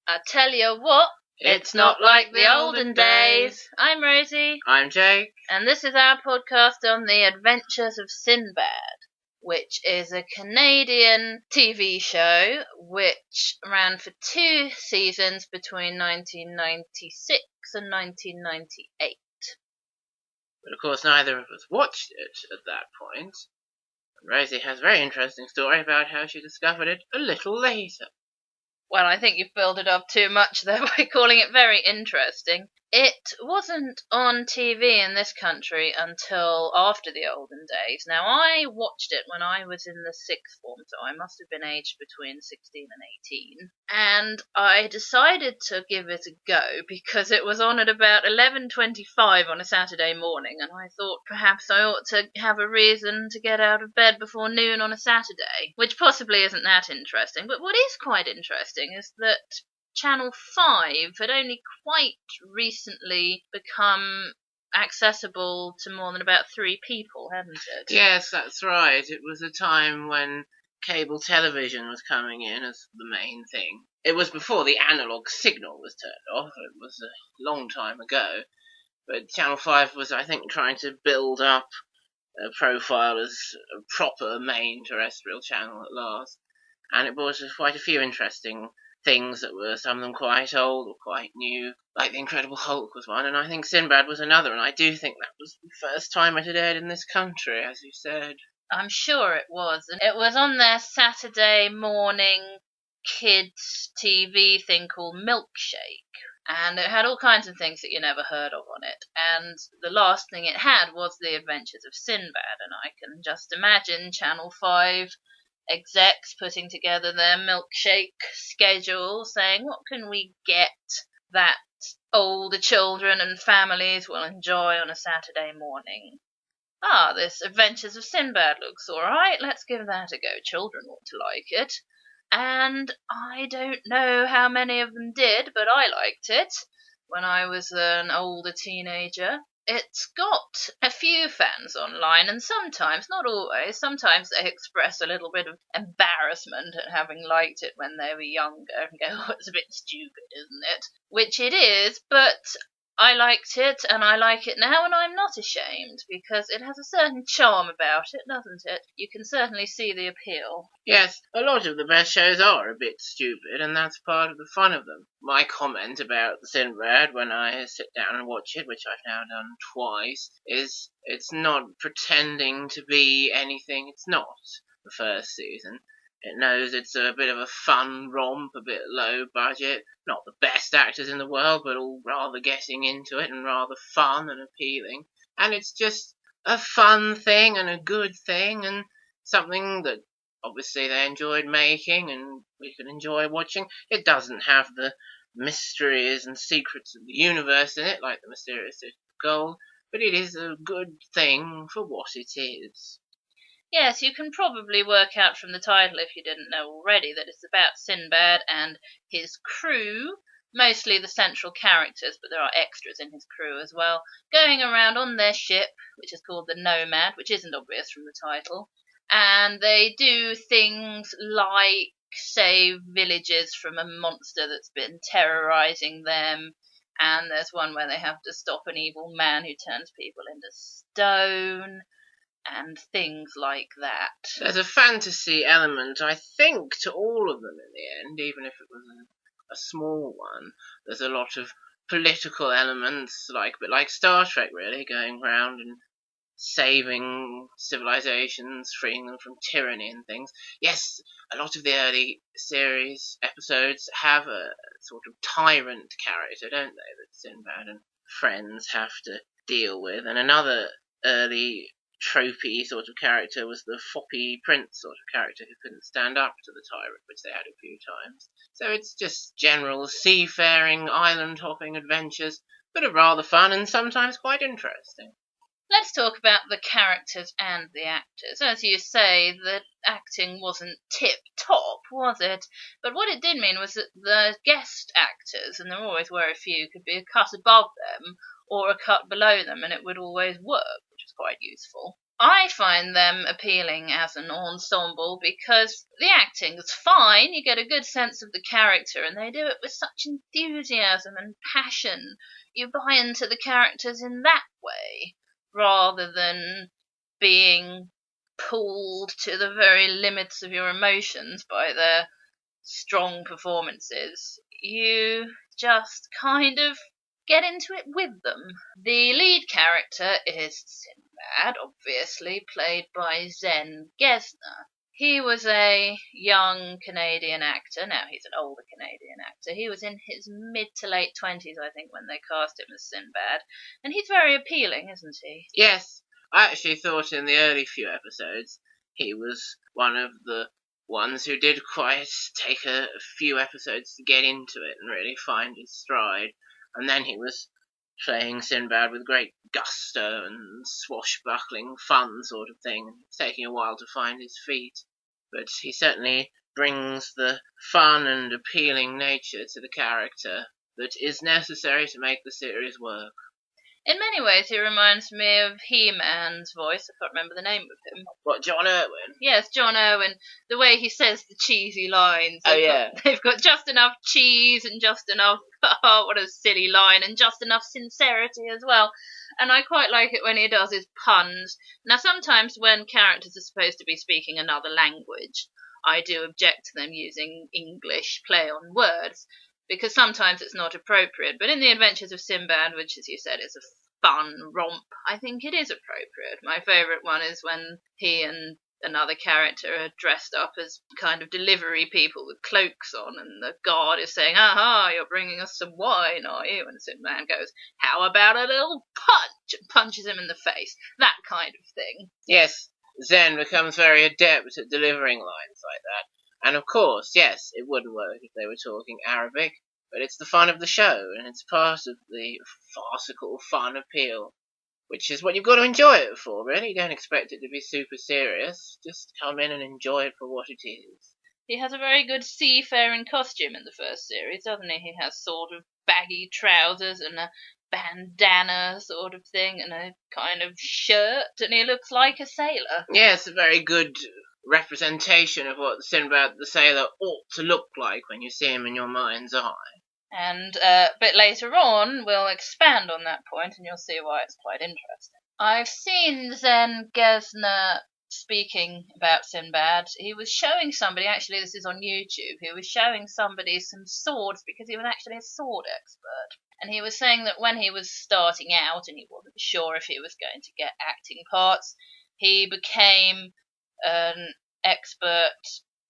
I tell you what, it's not like the olden days. I'm Rosie. I'm Jake. And this is our podcast on the Adventures of Sinbad, which is a Canadian TV show which ran for 2 seasons between 1996 and 1998. But of course neither of us watched it at that point. Rosie has a very interesting story about how she discovered it a little later. Well, I think you've built it up too much there by calling it very interesting. It wasn't on TV in this country until after the olden days. Now, I watched it when I was in the 6th form, so I must have been aged between 16 and 18. And I decided to give it a go because it was on at about 11:25 on a Saturday morning, and I thought perhaps I ought to have a reason to get out of bed before noon on a Saturday, which possibly isn't that interesting. But what is quite interesting is that Channel 5 had only quite recently become accessible to more than about 3 people, hadn't it? Yes, that's right. It was a time when cable television was coming in as the main thing. It was before the analogue signal was turned off. It was a long time ago. But Channel 5 was, I think, trying to build up a profile as a proper main terrestrial channel at last. And it brought us quite a few interesting things that were some of them quite old or quite new, like The Incredible Hulk was one, and I think Sinbad was another, and I do think that was the first time it had aired in this country, as you said. I'm sure it was, and it was on their Saturday morning kids TV thing called Milkshake, and it had all kinds of things that you never heard of on it, and the last thing it had was The Adventures of Sinbad, and I can just imagine Channel 5 execs putting together their Milkshake schedule, saying, what can we get that older children and families will enjoy on a Saturday morning? This Adventures of Sinbad looks all right. Let's give that a go. Children ought to like it. And I don't know how many of them did, but I liked it when I was an older teenager. It's got a few fans online, and sometimes, not always, sometimes they express a little bit of embarrassment at having liked it when they were younger and go, oh, it's a bit stupid, isn't it? Which it is, but I liked it, and I like it now, and I'm not ashamed, because it has a certain charm about it, doesn't it? You can certainly see the appeal. Yes, a lot of the best shows are a bit stupid, and that's part of the fun of them. My comment about Sinbad when I sit down and watch it, which I've now done twice, is it's not pretending to be anything it's not the first season. It knows it's a bit of a fun romp, a bit low budget, not the best actors in the world, but all rather getting into it and rather fun and appealing. And it's just a fun thing and a good thing and something that obviously they enjoyed making and we could enjoy watching. It doesn't have the mysteries and secrets of the universe in it, like the Mysterious City of Gold, but it is a good thing for what it is. Yes, you can probably work out from the title, if you didn't know already, that it's about Sinbad and his crew, mostly the central characters, but there are extras in his crew as well, going around on their ship, which is called the Nomad, which isn't obvious from the title, and they do things like save villages from a monster that's been terrorizing them, and there's one where they have to stop an evil man who turns people into stone, and things like that. There's a fantasy element, I think, to all of them in the end, even if it was a small one. There's a lot of political elements, a bit like Star Trek, really, going round and saving civilizations, freeing them from tyranny and things. Yes, a lot of the early series episodes have a sort of tyrant character, don't they, that Sinbad and friends have to deal with. And another early tropey sort of character was the foppy prince sort of character who couldn't stand up to the tyrant, which they had a few times. So it's just general seafaring, island-hopping adventures, but are rather fun and sometimes quite interesting. Let's talk about the characters and the actors. As you say, the acting wasn't tip-top, was it? But what it did mean was that the guest actors, and there always were a few, could be a cut above them or a cut below them, and it would always work, which was quite useful. I find them appealing as an ensemble because the acting's fine, you get a good sense of the character, and they do it with such enthusiasm and passion. You buy into the characters in that way, rather than being pulled to the very limits of your emotions by their strong performances. You just kind of get into it with them. The lead character is Sinbad, obviously, played by Zen Gesner. He was a young Canadian actor. Now he's an older Canadian actor. He was in his mid to late 20s, I think, when they cast him as Sinbad. And he's very appealing, isn't he? Yes, I actually thought in the early few episodes he was one of the ones who did quite take a few episodes to get into it and really find his stride. And then he was playing Sinbad with great gusto and swashbuckling fun sort of thing. It's taking a while to find his feet, but he certainly brings the fun and appealing nature to the character that is necessary to make the series work. In many ways, he reminds me of He-Man's voice. I can't remember the name of him. What, John Irwin? Yes, John Irwin. The way he says the cheesy lines. They've got just enough cheese and just enough, oh, what a silly line, and just enough sincerity as well. And I quite like it when he does his puns. Now, sometimes when characters are supposed to be speaking another language, I do object to them using English play on words, because sometimes it's not appropriate. But in the Adventures of Sinbad, which, as you said, is a fun romp, I think it is appropriate. My favourite one is when he and another character are dressed up as kind of delivery people with cloaks on, and the guard is saying, "Aha, you're bringing us some wine, are you?" And Sinbad goes, "How about a little punch?" and punches him in the face. That kind of thing. Yes, Zen becomes very adept at delivering lines like that. And of course, yes, it wouldn't work if they were talking Arabic, but it's the fun of the show, and it's part of the farcical fun appeal, which is what you've got to enjoy it for, really. You don't expect it to be super serious. Just come in and enjoy it for what it is. He has a very good seafaring costume in the first series, doesn't he? He has sort of baggy trousers and a bandana sort of thing and a kind of shirt, and he looks like a sailor. Yes, a very good representation of what Sinbad the Sailor ought to look like when you see him in your mind's eye. And a bit later on, we'll expand on that point and you'll see why it's quite interesting. I've seen Zen Gesner speaking about Sinbad. He was showing somebody, actually this is on YouTube, he was showing somebody some swords because he was actually a sword expert. And he was saying that when he was starting out and he wasn't sure if he was going to get acting parts, he became an expert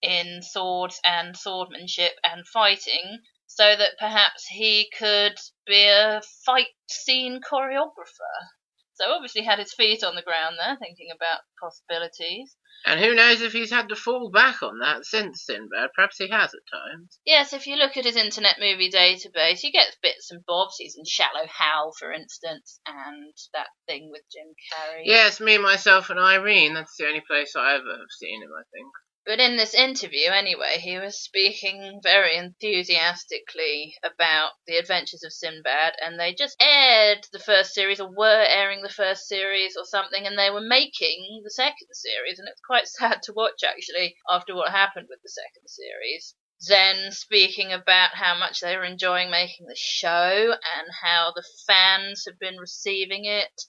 in swords and swordmanship and fighting, so that perhaps he could be a fight scene choreographer. So obviously had his feet on the ground there, thinking about possibilities. And who knows if he's had to fall back on that since Sinbad. Perhaps he has at times. Yes, if you look at his Internet Movie Database, you get bits and bobs. He's in Shallow Hal, for instance, and that thing with Jim Carrey. Yes, Me, Myself and Irene. That's the only place I ever have seen him, I think. But in this interview, anyway, he was speaking very enthusiastically about the Adventures of Sinbad, and they just aired the first series, or were airing the first series or something, and they were making the second series, and it's quite sad to watch, actually, after what happened with the second series. Zen speaking about how much they were enjoying making the show, and how the fans had been receiving it,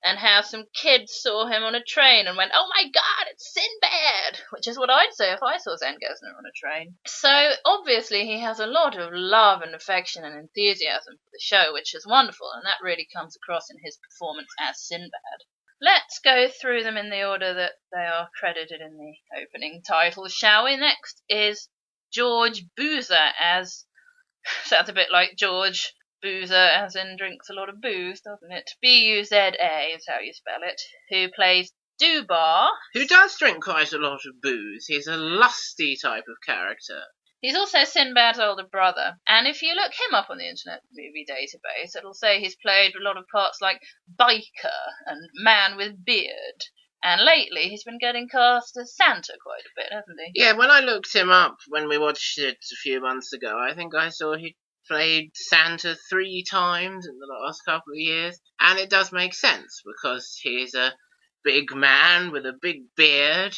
and how some kids saw him on a train and went, "Oh my God, it's Sinbad!" which is what I'd say if I saw Zen Gesner on a train. So obviously he has a lot of love and affection and enthusiasm for the show, which is wonderful, and that really comes across in his performance as Sinbad. Let's go through them in the order that they are credited in the opening titles, shall we? Next is George Boozer as... sounds a bit like George Boozer, as in drinks a lot of booze, doesn't it? B-U-Z-A is how you spell it. Who plays Dubar. Who does drink quite a lot of booze. He's a lusty type of character. He's also Sinbad's older brother. And if you look him up on the Internet Movie Database, it'll say he's played a lot of parts like biker and man with beard. And lately he's been getting cast as Santa quite a bit, hasn't he? Yeah, when I looked him up when we watched it a few months ago, I think I saw he played Santa 3 times in the last couple of years, and it does make sense because he's a big man with a big beard,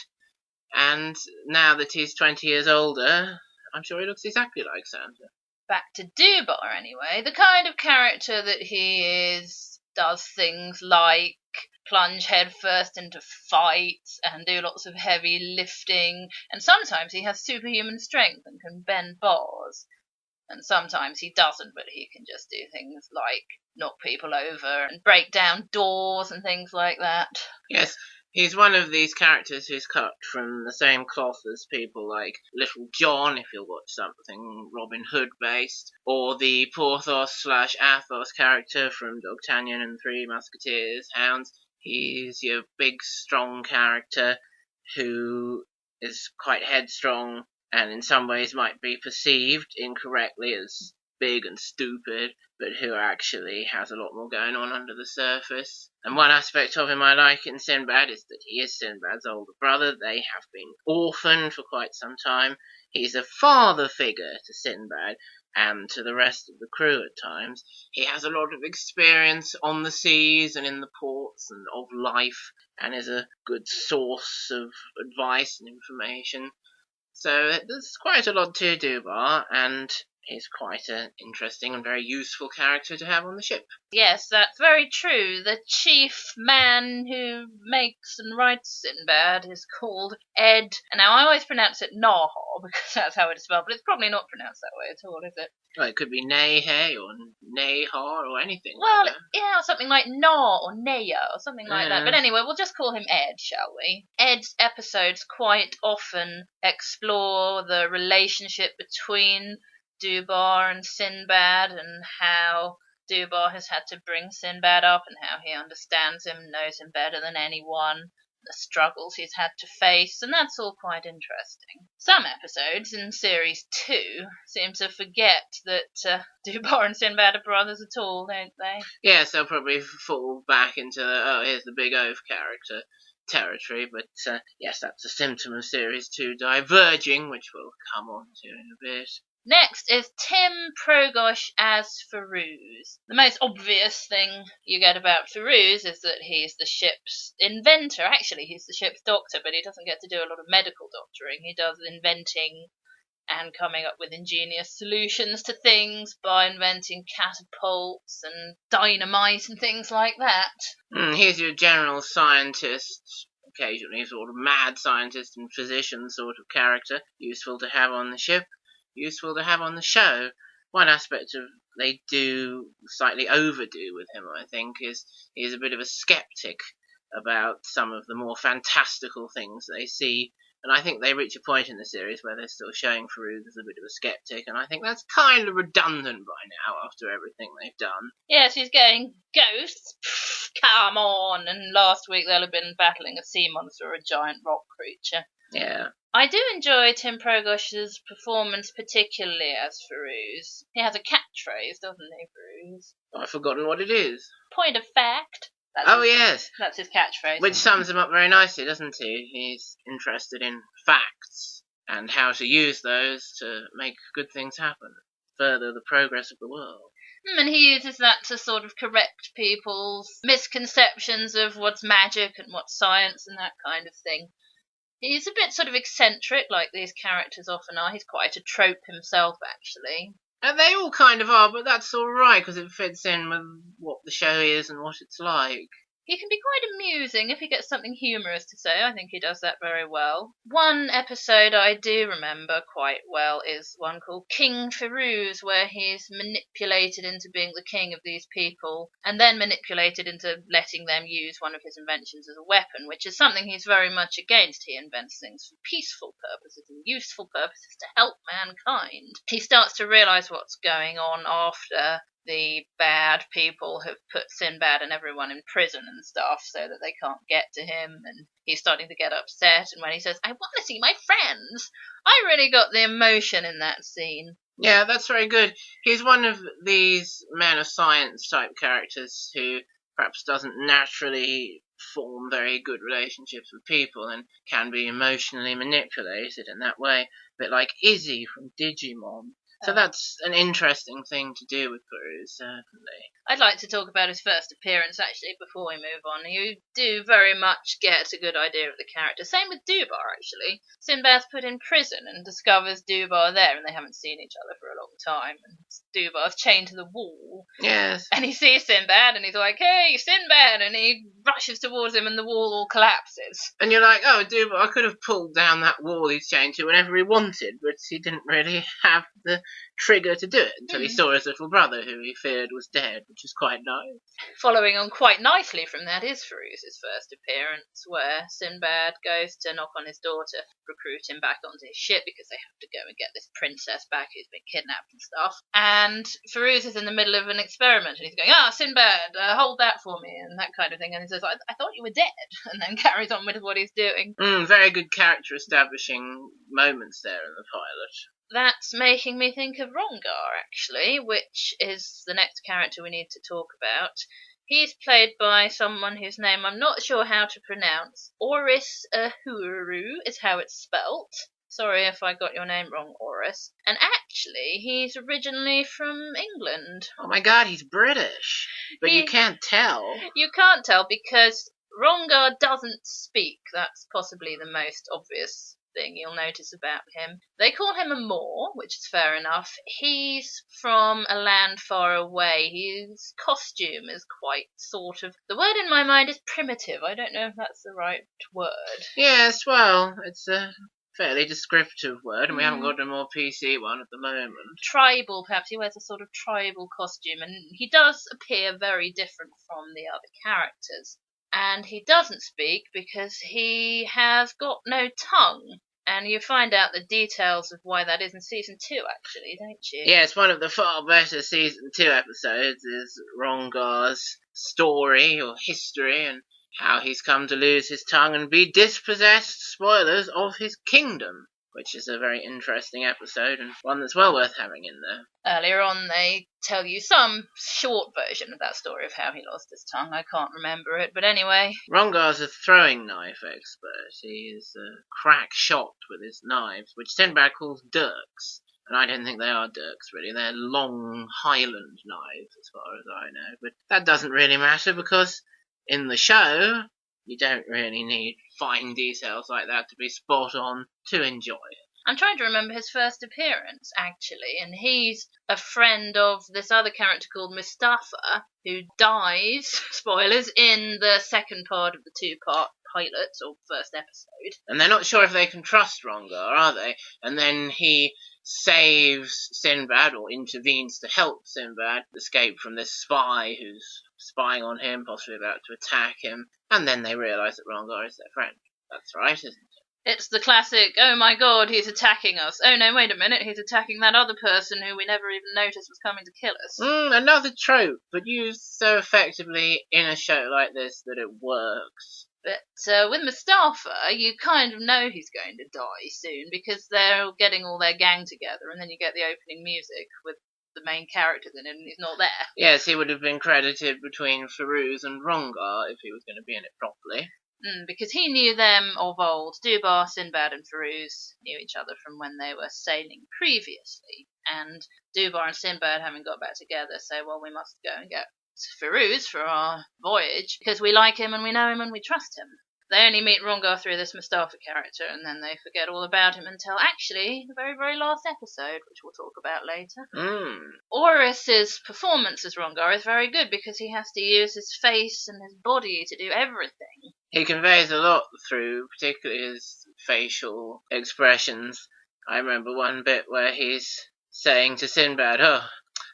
and now that he's 20 years older, I'm sure he looks exactly like Santa. Back to Dubar anyway. The kind of character that he is does things like plunge headfirst into fights and do lots of heavy lifting, and sometimes he has superhuman strength and can bend bars. And sometimes he doesn't, but he can just do things like knock people over and break down doors and things like that. Yes, he's one of these characters who's cut from the same cloth as people like Little John, if you'll watch something Robin Hood based, or the Porthos/Athos character from D'Artagnan and Three Musketeers, Hounds. He's your big, strong character who is quite headstrong and in some ways might be perceived incorrectly as big and stupid, but who actually has a lot more going on under the surface. And one aspect of him I like in Sinbad is that he is Sinbad's older brother. They have been orphaned for quite some time. He's a father figure to Sinbad and to the rest of the crew at times. He has a lot of experience on the seas and in the ports and of life, and is a good source of advice and information. So there's quite a lot to Dubar, and he's quite an interesting and very useful character to have on the ship. Yes, that's very true. The chief man who makes and writes Sinbad is called Ed. And now I always pronounce it Nahar because that's how it's spelled, but it's probably not pronounced that way at all, is it? Well, it could be Nehe or Nehar or anything Well, like that. yeah, something like Nah or Naya or something like that. But anyway, we'll just call him Ed, shall we? Ed's episodes quite often explore the relationship between Dubar and Sinbad, and how Dubar has had to bring Sinbad up, and how he understands him, knows him better than anyone, the struggles he's had to face, and that's all quite interesting. Some episodes in Series 2 seem to forget that Dubar and Sinbad are brothers at all, don't they? Yes, they'll probably fall back into, here's the Big Oaf character territory, but yes, that's a symptom of Series 2 diverging, which we'll come on to in a bit. Next is Tim Progosh as Feruz. The most obvious thing you get about Feruz is that he's the ship's inventor. Actually, he's the ship's doctor, but he doesn't get to do a lot of medical doctoring. He does inventing and coming up with ingenious solutions to things by inventing catapults and dynamite and things like that. He's your general scientist, occasionally sort of mad scientist and physician sort of character, useful to have on the ship, useful to have on the show. One aspect of they do slightly overdo with him, I think, is he's a bit of a skeptic about some of the more fantastical things they see. And I think they reach a point in the series where they're still showing Feruz as a bit of a skeptic, and I think that's kind of redundant by now after everything they've done. Yes, he's getting ghosts. Pfft, come on! And last week they'll have been battling a sea monster or a giant rock creature. Yeah. I do enjoy Tim Progosh's performance, particularly as Feruz. He has a catchphrase, doesn't he, Feruz? I've forgotten what it is. Point of fact. Yes. That's his catchphrase. Which sums him up very nicely, doesn't he? He's interested in facts and how to use those to make good things happen, further the progress of the world. And he uses that to sort of correct people's misconceptions of what's magic and what's science and that kind of thing. He's a bit sort of eccentric, like these characters often are. He's quite a trope himself, actually. And they all kind of are, but that's all right because it fits in with what the show is and what it's like. He can be quite amusing if he gets something humorous to say. I think he does that very well. One episode I do remember quite well is one called King Feruz, where he's manipulated into being the king of these people, and then manipulated into letting them use one of his inventions as a weapon, which is something he's very much against. He invents things for peaceful purposes and useful purposes to help mankind. He starts to realise what's going on after the bad people have put Sinbad and everyone in prison and stuff so that they can't get to him, and he's starting to get upset, and when he says, "I want to see my friends," I really got the emotion in that scene. Yeah, that's very good. He's one of these men of science type characters who perhaps doesn't naturally form very good relationships with people and can be emotionally manipulated in that way, a bit like Izzy from Digimon. So that's an interesting thing to do with Peruse, certainly. I'd like to talk about his first appearance, actually, before we move on. You do very much get a good idea of the character. Same with Dubar, actually. Sinbad's put in prison and discovers Dubar there, and they haven't seen each other for a long time. And Dubar's chained to the wall. Yes. And he sees Sinbad, and he's like, "Hey, Sinbad!" And he rushes towards him, and the wall all collapses. And you're like, oh, Dubar, I could have pulled down that wall he's chained to whenever he wanted, but he didn't really have the trigger to do it until he saw his little brother, who he feared was dead, which is quite nice. Following on quite nicely from that is Firuze's first appearance, where Sinbad goes to knock on his door to recruit him back onto his ship because they have to go and get this princess back who's been kidnapped and stuff. And Firuze is in the middle of an experiment, and he's going, Sinbad, hold that for me, and that kind of thing. And he says, I thought you were dead, and then carries on with what he's doing. Very good character establishing moments there in the pilot. That's making me think of Rongar, actually, which is the next character we need to talk about. He's played by someone whose name I'm not sure how to pronounce. Oris Ahuru is how it's spelt. Sorry if I got your name wrong, Oris. And actually, he's originally from England. Oh my god, he's British. But you can't tell. You can't tell because Rongar doesn't speak. That's possibly the most obvious thing you'll notice about him. They call him a Moor, which is fair enough. He's from a land far away. His costume is quite sort of... The word in my mind is primitive. I don't know if that's the right word. Yes, well, it's a fairly descriptive word, and we haven't got a more PC one at the moment. Tribal, perhaps. He wears a sort of tribal costume, and he does appear very different from the other characters. And he doesn't speak because he has got no tongue. And you find out the details of why that is in Season 2, actually, don't you? Yes, one of the far better Season 2 episodes is Rongar's story or history and how he's come to lose his tongue and be dispossessed, spoilers, of his kingdom, which is a very interesting episode and one that's well worth having in there. Earlier on, they tell you some short version of that story of how he lost his tongue. I can't remember it, but anyway. Rongar's a throwing knife expert. He is a crack shot with his knives, which Sinbad calls dirks. And I don't think they are dirks, really. They're long Highland knives, as far as I know. But that doesn't really matter, because in the show, you don't really need fine details like that to be spot on to enjoy it. I'm trying to remember his first appearance, actually, and he's a friend of this other character called Mustafa, who dies, spoilers, in the second part of the two-part pilot, or first episode. And they're not sure if they can trust Rongar, are they? And then he saves Sinbad, or intervenes to help Sinbad escape from this spy who's spying on him, possibly about to attack him, and then they realise that Rongar is their friend. That's right, isn't it? It's the classic, oh my god, he's attacking us. Oh no, wait a minute, he's attacking that other person who we never even noticed was coming to kill us. Another trope, but used so effectively in a show like this that it works. But with Mustafa, you kind of know he's going to die soon because they're getting all their gang together, and then you get the opening music with the main character in it, and he's not there. Yes, he would have been credited between Firuze and Rongar if he was going to be in it properly. Because he knew them of old. Dubar, Sinbad and Firuze knew each other from when they were sailing previously. And Dubar and Sinbad, having got back together, say, well, we must go and get Firuze for our voyage because we like him and we know him and we trust him. They only meet Rongar through this Mustafa character, and then they forget all about him until actually the very, very last episode, which we'll talk about later. Oris's performance as Rongar is very good because he has to use his face and his body to do everything. He conveys a lot through, particularly his facial expressions. I remember one bit where he's saying to Sinbad,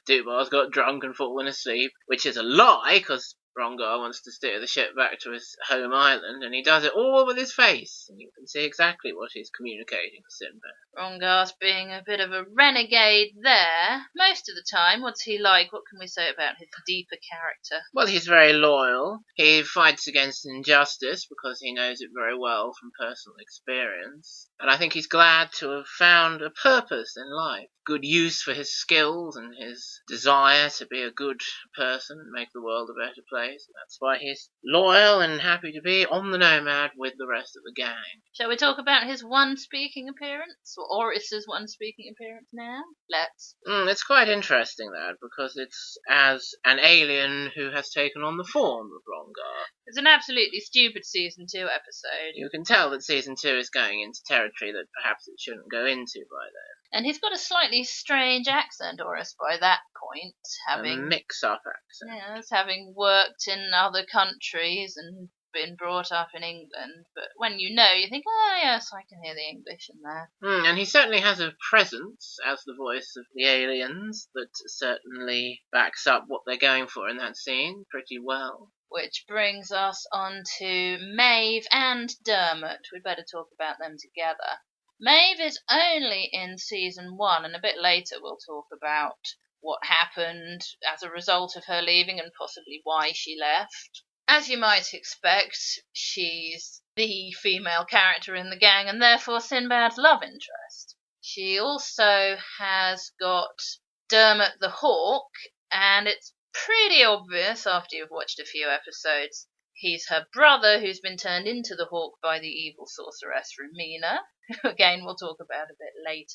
Dubar's got drunk and fallen asleep, which is a lie, because Rongar wants to steer the ship back to his home island, and he does it all with his face, and you can see exactly what he's communicating to Sinbad. Rongar's being a bit of a renegade there. Most of the time, what's he like? What can we say about his deeper character? Well, he's very loyal. He fights against injustice because he knows it very well from personal experience. And I think he's glad to have found a purpose in life. Good use for his skills and his desire to be a good person and make the world a better place. always. That's why he's loyal and happy to be on the Nomad with the rest of the gang. Shall we talk about his one speaking appearance? Or Oris's one speaking appearance now? Let's. It's quite interesting, that, because it's as an alien who has taken on the form of Rongar. It's an absolutely stupid Season 2 episode. You can tell that Season 2 is going into territory that perhaps it shouldn't go into by then. And he's got a slightly strange accent, Oris, by that point. A mix-up accent. Yes, having worked in other countries and been brought up in England. But when you know, you think, oh, yes, I can hear the English in there. And he certainly has a presence as the voice of the aliens that certainly backs up what they're going for in that scene pretty well. Which brings us on to Maeve and Dermot. We'd better talk about them together. Maeve is only in Season 1, and a bit later we'll talk about what happened as a result of her leaving and possibly why she left. As you might expect, she's the female character in the gang and therefore Sinbad's love interest. She also has got Dermot the Hawk, and it's pretty obvious after you've watched a few episodes. He's her brother who's been turned into the Hawk by the evil sorceress Rumina, who again we'll talk about a bit later.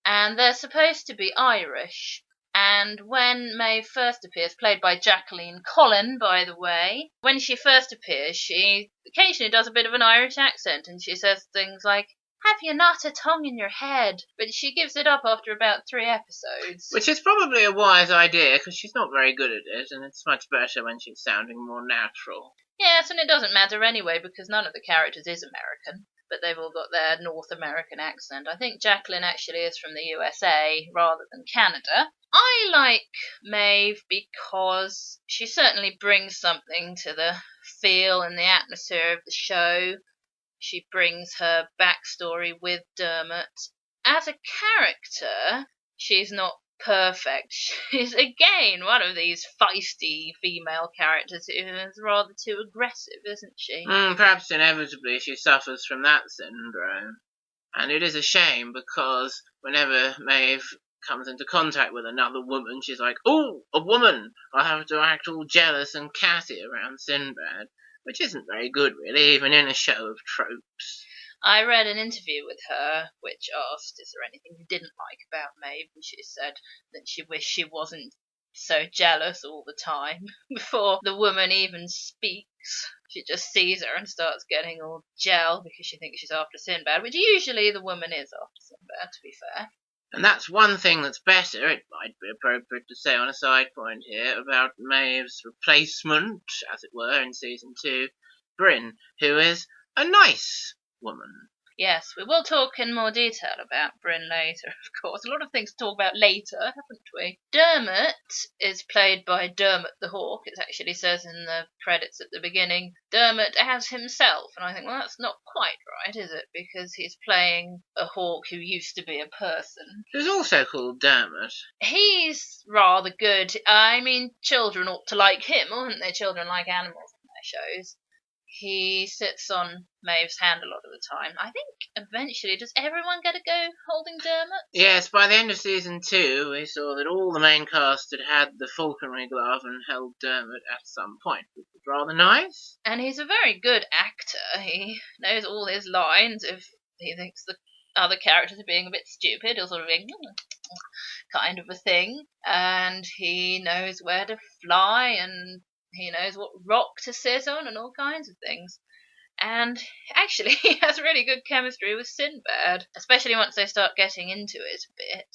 And they're supposed to be Irish. And when Maeve first appears, played by Jacqueline Collin, by the way, when she first appears, she occasionally does a bit of an Irish accent, and she says things like, "Have you not a tongue in your head?" But she gives it up after about 3 episodes. Which is probably a wise idea, because she's not very good at it, and it's much better when she's sounding more natural. Yes, and it doesn't matter anyway, because none of the characters is American, but they've all got their North American accent. I think Jacqueline actually is from the USA rather than Canada. I like Maeve because she certainly brings something to the feel and the atmosphere of the show. She brings her backstory with Dermot. As a character, she's not perfect. She's again one of these feisty female characters who is rather too aggressive, isn't she? Perhaps inevitably she suffers from that syndrome. And it is a shame, because whenever Maeve comes into contact with another woman, she's like, "Oh, a woman! I have to act all jealous and catty around Sinbad," which isn't very good, really, even in a show of tropes. I read an interview with her which asked, is there anything you didn't like about Maeve? And she said that she wished she wasn't so jealous all the time. Before the woman even speaks, she just sees her and starts getting all gel because she thinks she's after Sinbad, which usually the woman is after Sinbad, to be fair. And that's one thing that's better, it might be appropriate to say on a side point here, about Maeve's replacement, as it were, in Season 2, Bryn, who is a nice woman. Yes, we will talk in more detail about Bryn later, of course. A lot of things to talk about later, haven't we? Dermot is played by Dermot the Hawk. It actually says in the credits at the beginning, Dermot as himself. And I think, well, that's not quite right, is it? Because he's playing a hawk who used to be a person. Who's also called Dermot. He's rather good. I mean, children ought to like him, oughtn't they? Children like animals in their shows. He sits on Maeve's hand a lot of the time. I think eventually, does everyone get a go holding Dermot? Yes, by the end of Season 2, we saw that all the main cast had the falconry glove and held Dermot at some point, which was rather nice. And he's a very good actor. He knows all his lines. If he thinks the other characters are being a bit stupid, he'll sort of be kind of a thing. And he knows where to fly, and he knows what rock to sit on and all kinds of things. And actually, he has really good chemistry with Sinbad, especially once they start getting into it a bit.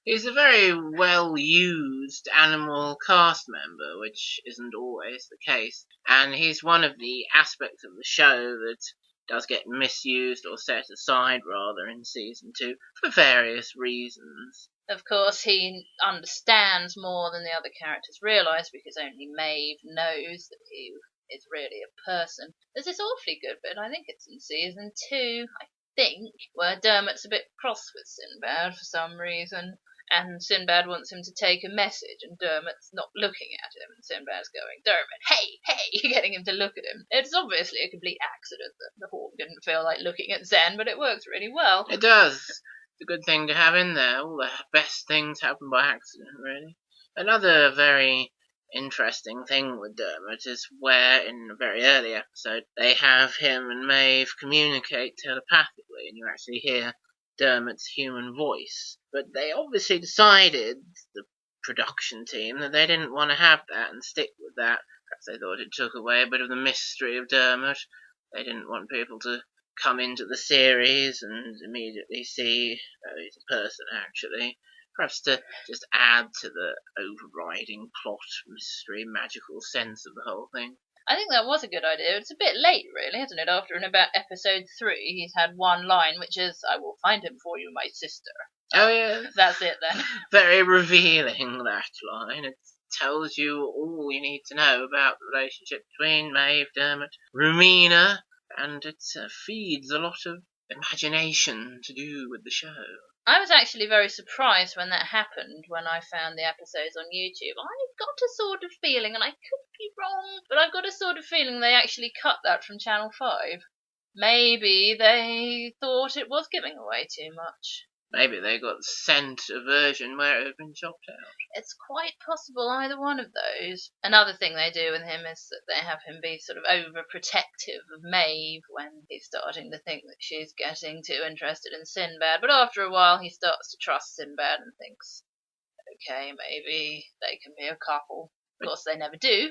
He's a very well-used animal cast member, which isn't always the case. And he's one of the aspects of the show that does get misused or set aside, rather, in Season 2, for various reasons. Of course, he understands more than the other characters realise, because only Maeve knows that he is really a person. There's this awfully good bit, I think it's in Season 2, where Dermot's a bit cross with Sinbad for some reason, and Sinbad wants him to take a message, and Dermot's not looking at him, and Sinbad's going, "Dermot, hey," getting him to look at him. It's obviously a complete accident that the hawk didn't feel like looking at Zen, but it works really well. It does. It's a good thing to have in there. All the best things happen by accident, really. Another very interesting thing with Dermot is where, in a very early episode, they have him and Maeve communicate telepathically, and you actually hear Dermot's human voice. But they obviously decided, the production team, that they didn't want to have that and stick with that. Perhaps they thought it took away a bit of the mystery of Dermot. They didn't want people to come into the series and immediately see, oh, he's a person actually. Perhaps to just add to the overriding plot, mystery, magical sense of the whole thing. I think that was a good idea. It's a bit late, really, isn't it? After in about episode 3, he's had one line, which is, "I will find him for you, my sister." Oh, yeah. That's it, then. Very revealing, that line. It tells you all you need to know about the relationship between Maeve, Dermot, Rowena, and it feeds a lot of imagination to do with the show. I was actually very surprised when that happened, when I found the episodes on YouTube. I've got a sort of feeling, and I could be wrong, but I've got a sort of feeling they actually cut that from Channel 5. Maybe they thought it was giving away too much. Maybe they got sent a version where it had been chopped out. It's quite possible, either one of those. Another thing they do with him is that they have him be sort of overprotective of Maeve when he's starting to think that she's getting too interested in Sinbad. But after a while, he starts to trust Sinbad and thinks, okay, maybe they can be a couple. Of course, they never do.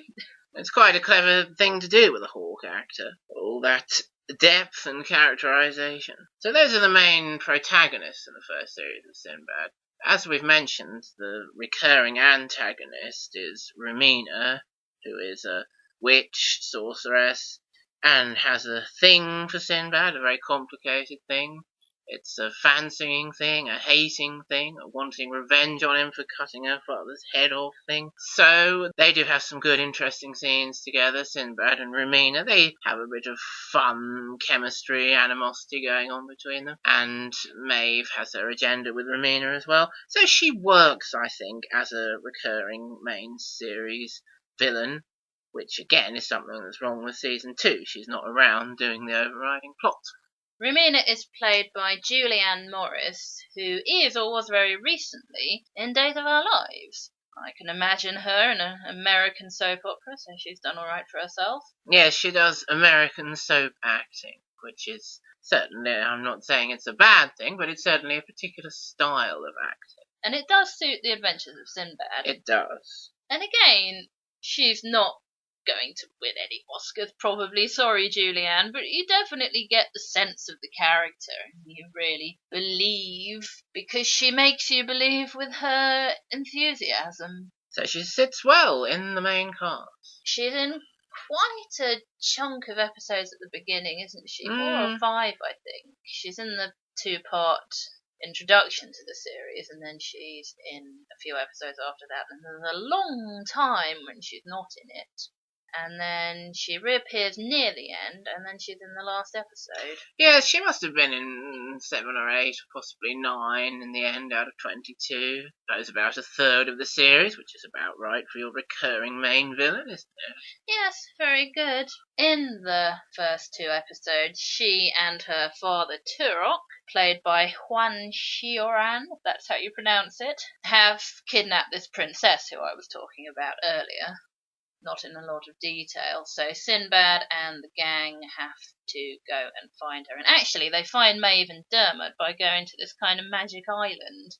It's quite a clever thing to do with a Hawk actor. All that depth and characterization. So those are the main protagonists in the first series of Sinbad. As we've mentioned, the recurring antagonist is Rowena, who is a witch, sorceress, and has a thing for Sinbad, a very complicated thing. It's a fancying thing, a hating thing, a wanting revenge on him for cutting her father's head off thing. So they do have some good, interesting scenes together, Sinbad and Rowena. They have a bit of fun chemistry, animosity going on between them. And Maeve has her agenda with Rowena as well. So she works, I think, as a recurring main series villain, which again is something that's wrong with season 2. She's not around doing the overriding plot. Rowena is played by Julianne Morris, who is or was very recently in Days of Our Lives. I can imagine her in an American soap opera, so she's done all right for herself. Yes, she does American soap acting, which is certainly, I'm not saying it's a bad thing, but it's certainly a particular style of acting. And it does suit the Adventures of Sinbad. It does. And again, she's not going to win any Oscars, probably. Sorry, Julianne, but you definitely get the sense of the character. You really believe, because she makes you believe with her enthusiasm. So she sits well in the main cast. She's in quite a chunk of episodes at the beginning, isn't she? 4 or 5, I think. She's in the 2-part introduction to the series, and then she's in a few episodes after that, and there's a long time when she's not in it. And then she reappears near the end, and then she's in the last episode. Yes, she must have been in 7 or 8, possibly 9 in the end out of 22. That is about a third of the series, which is about right for your recurring main villain, isn't it? Yes, very good. In the first 2 episodes, she and her father Turok, played by Juan Shioran, if that's how you pronounce it, have kidnapped this princess who I was talking about earlier. Not in a lot of detail. So Sinbad and the gang have to go and find her. And actually, they find Maeve and Dermot by going to this kind of magic island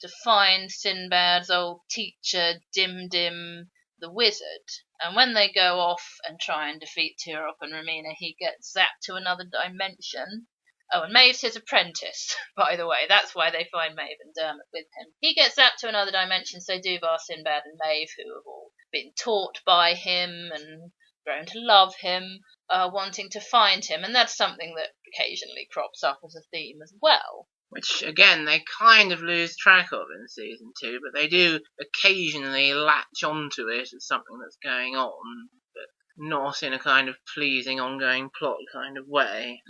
to find Sinbad's old teacher, Dim Dim the Wizard. And when they go off and try and defeat Turok and Rowena, he gets zapped to another dimension. Oh, and Maeve's his apprentice, by the way. That's why they find Maeve and Dermot with him. He gets zapped to another dimension, so do bar Sinbad and Maeve, who have all been taught by him and grown to love him, wanting to find him. And that's something that occasionally crops up as a theme as well. Which, again, they kind of lose track of in season 2, but they do occasionally latch onto it as something that's going on, but not in a kind of pleasing ongoing plot kind of way.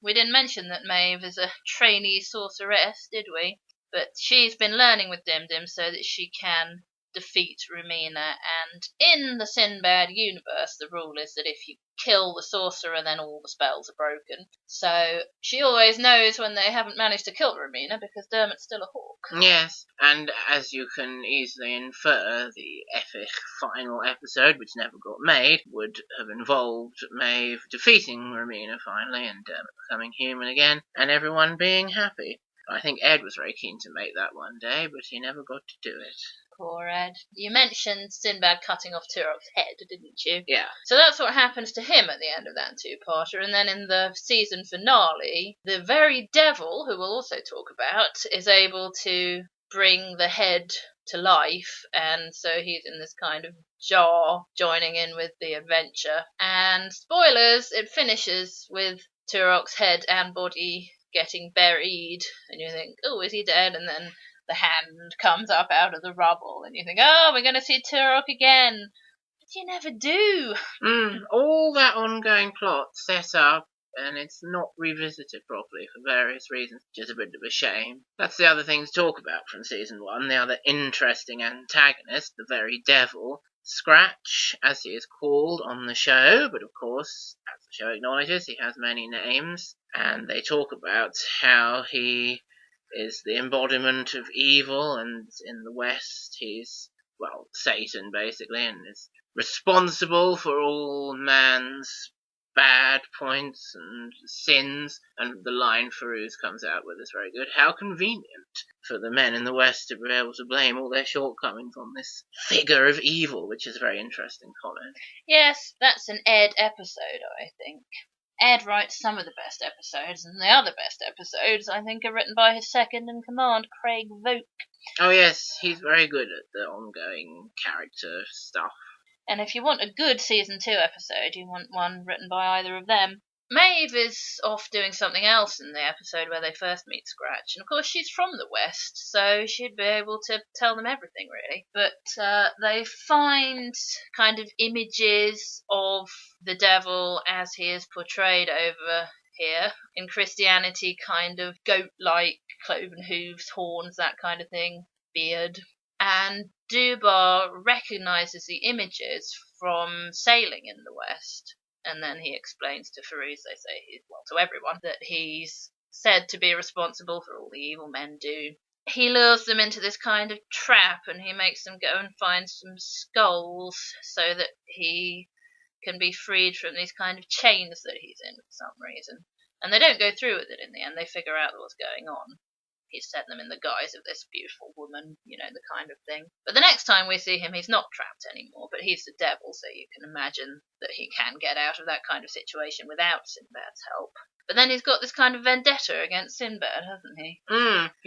We didn't mention that Maeve is a trainee sorceress, did we? But she's been learning with Dim Dim so that she can defeat Rumina. And in the Sinbad universe, the rule is that if you kill the sorcerer, then all the spells are broken. So she always knows when they haven't managed to kill Rumina because Dermot's still a hawk. Yes, and as you can easily infer, the epic final episode, which never got made, would have involved Maeve defeating Rumina finally and Dermot becoming human again, and everyone being happy. I think Ed was very keen to make that one day, but he never got to do it. Poor Ed. You mentioned Sinbad cutting off Turok's head, didn't you? Yeah. So that's what happens to him at the end of that two-parter, and then in the season finale, the very devil, who we'll also talk about, is able to bring the head to life, and so he's in this kind of jar joining in with the adventure. And spoilers, it finishes with Turok's head and body getting buried, and you think, oh, is he dead? And then the hand comes up out of the rubble, and you think, oh, we're going to see Turok again. But you never do. All that ongoing plot set up, and it's not revisited properly for various reasons, which is a bit of a shame. That's the other thing to talk about from season 1, the other interesting antagonist, the very devil. Scratch, as he is called on the show, but of course, as the show acknowledges, he has many names, and they talk about how he is the embodiment of evil, and in the West he's, well, Satan basically, and is responsible for all man's bad points and sins. And the line Farouz comes out with is very good. How convenient for the men in the West to be able to blame all their shortcomings on this figure of evil, which is a very interesting comment. Yes, that's an Ed episode, I think. Ed writes some of the best episodes, and the other best episodes, I think, are written by his second-in-command, Craig Voke. Oh yes, he's very good at the ongoing character stuff. And if you want a good Season 2 episode, you want one written by either of them. Maeve is off doing something else in the episode where they first meet Scratch, and of course she's from the West, so she'd be able to tell them everything, really. But they find kind of images of the devil as he is portrayed over here. In Christianity, kind of goat-like, cloven hooves, horns, that kind of thing, beard. And Dubar recognises the images from sailing in the West. And then he explains to Farouz, they say, well, to everyone, that he's said to be responsible for all the evil men do. He lures them into this kind of trap, and he makes them go and find some skulls so that he can be freed from these kind of chains that he's in for some reason. And they don't go through with it in the end. They figure out what's going on. He's set them in the guise of this beautiful woman, you know, the kind of thing. But the next time we see him, he's not trapped anymore, but he's the devil, so you can imagine that he can get out of that kind of situation without Sinbad's help. But then he's got this kind of vendetta against Sinbad, hasn't he?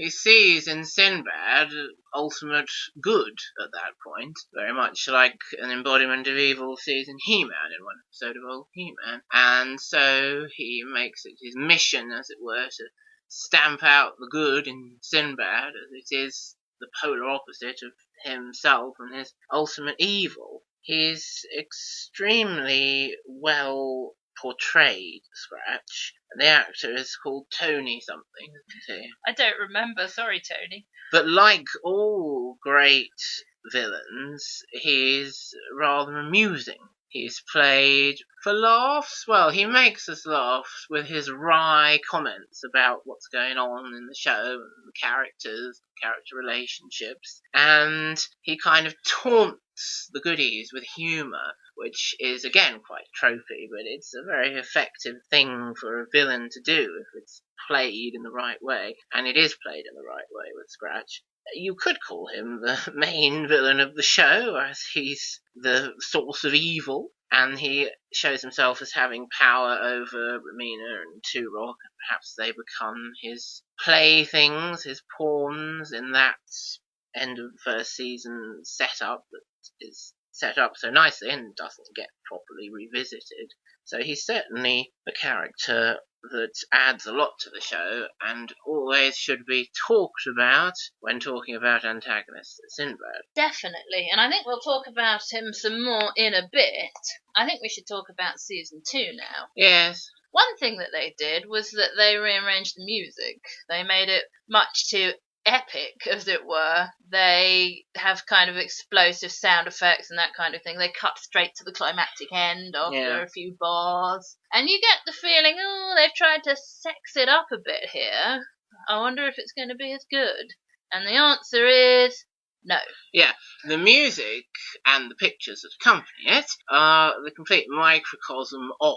He sees in Sinbad ultimate good at that point, very much like an embodiment of evil sees in He-Man in one episode of Old He-Man. And so he makes it his mission, as it were, to stamp out the good in Sinbad, as it is the polar opposite of himself and his ultimate evil. He's extremely well portrayed, Scratch, and the actor is called Tony something, isn't he? I don't remember, sorry Tony. But like all great villains, he's rather amusing. He's played for laughs. Well, he makes us laugh with his wry comments about what's going on in the show and the characters, character relationships. And he kind of taunts the goodies with humour, which is, again, quite tropey, but it's a very effective thing for a villain to do if it's played in the right way. And it is played in the right way with Scratch. You could call him the main villain of the show, as he's the source of evil, and he shows himself as having power over Rumina and Turok, and perhaps they become his playthings, his pawns in that end of first season setup that is set up so nicely and doesn't get properly revisited. So he's certainly a character that adds a lot to the show and always should be talked about when talking about antagonists at Sinbad. Definitely, and I think we'll talk about him some more in a bit. I think we should talk about Season 2 now. Yes. One thing that they did was that they rearranged the music. They made it much to epic, as it were. They have kind of explosive sound effects and that kind of thing. They cut straight to the climactic end after a few bars. And you get the feeling, oh, they've tried to sex it up a bit here. I wonder if it's going to be as good. And the answer is no. Yeah, the music and the pictures that accompany it are the complete microcosm of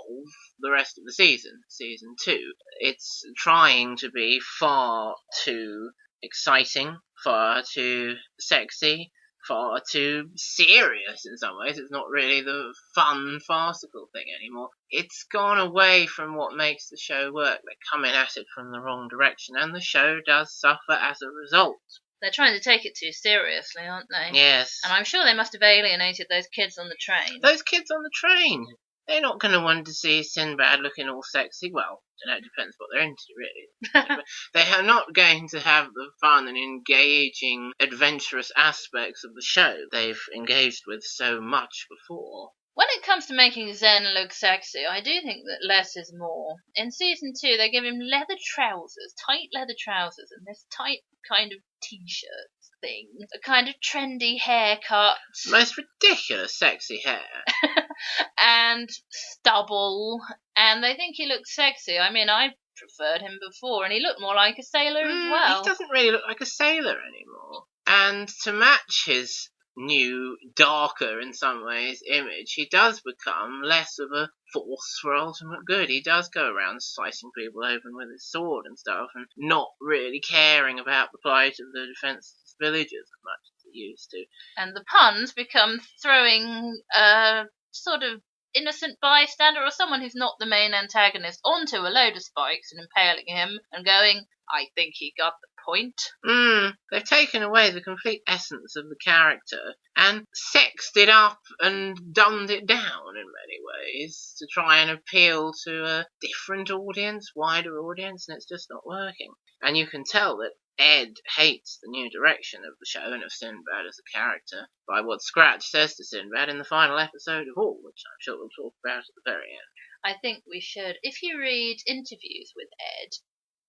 the rest of the season, season 2. It's trying to be far too exciting, far too sexy, far too serious in some ways. It's not really the fun, farcical thing anymore. It's gone away from what makes the show work. They're coming at it from the wrong direction, and the show does suffer as a result. They're trying to take it too seriously, aren't they? Yes. And I'm sure they must have alienated those kids on the train. Those kids on the train. They're not going to want to see Sinbad looking all sexy. Well, it depends what they're into, really. They are not going to have the fun and engaging, adventurous aspects of the show they've engaged with so much before. When it comes to making Zen look sexy, I do think that less is more. In season 2, they give him leather trousers, tight leather trousers, and this tight kind of t-shirt thing, a kind of trendy haircut. Most ridiculous sexy hair. And stubble, and they think he looks sexy. I mean, I preferred him before, and he looked more like a sailor as well. He doesn't really look like a sailor anymore. And to match his new, darker in some ways image, he does become less of a force for ultimate good. He does go around slicing people open with his sword and stuff, and not really caring about the plight of the defenseless villagers as much as he used to. And the puns become throwing a sort of innocent bystander or someone who's not the main antagonist onto a load of spikes and impaling him and going, I think he got the point. They've taken away the complete essence of the character and sexed it up and dumbed it down in many ways to try and appeal to a different audience, wider audience, and it's just not working. And you can tell that Ed hates the new direction of the show and of Sinbad as a character by what Scratch says to Sinbad in the final episode of all, which I'm sure we'll talk about at the very end. I think we should. If you read interviews with Ed,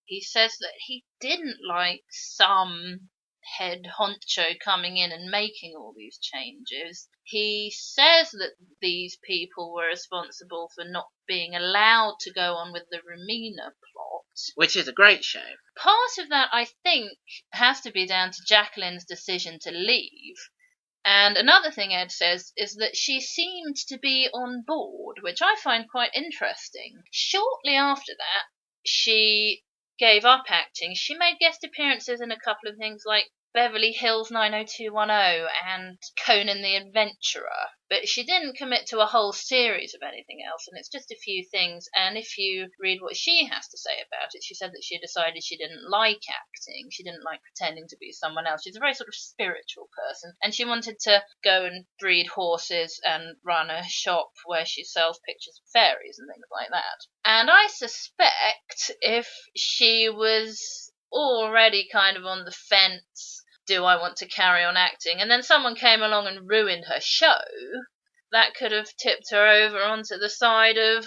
he says that he didn't like some head honcho coming in and making all these changes. He says that these people were responsible for not being allowed to go on with the Romina plot. Which is a great shame. Part of that, I think, has to be down to Jacqueline's decision to leave. And another thing Ed says is that she seemed to be on board, which I find quite interesting. Shortly after that, she gave up acting. She made guest appearances in a couple of things like Beverly Hills 90210 and Conan the Adventurer, but she didn't commit to a whole series of anything else, and it's just a few things. And if you read what she has to say about it, she said that she decided she didn't like acting, she didn't like pretending to be someone else. She's a very sort of spiritual person, and she wanted to go and breed horses and run a shop where she sells pictures of fairies and things like that. And I suspect if she was already kind of on the fence, do I want to carry on acting, and then someone came along and ruined her show, that could have tipped her over onto the side of,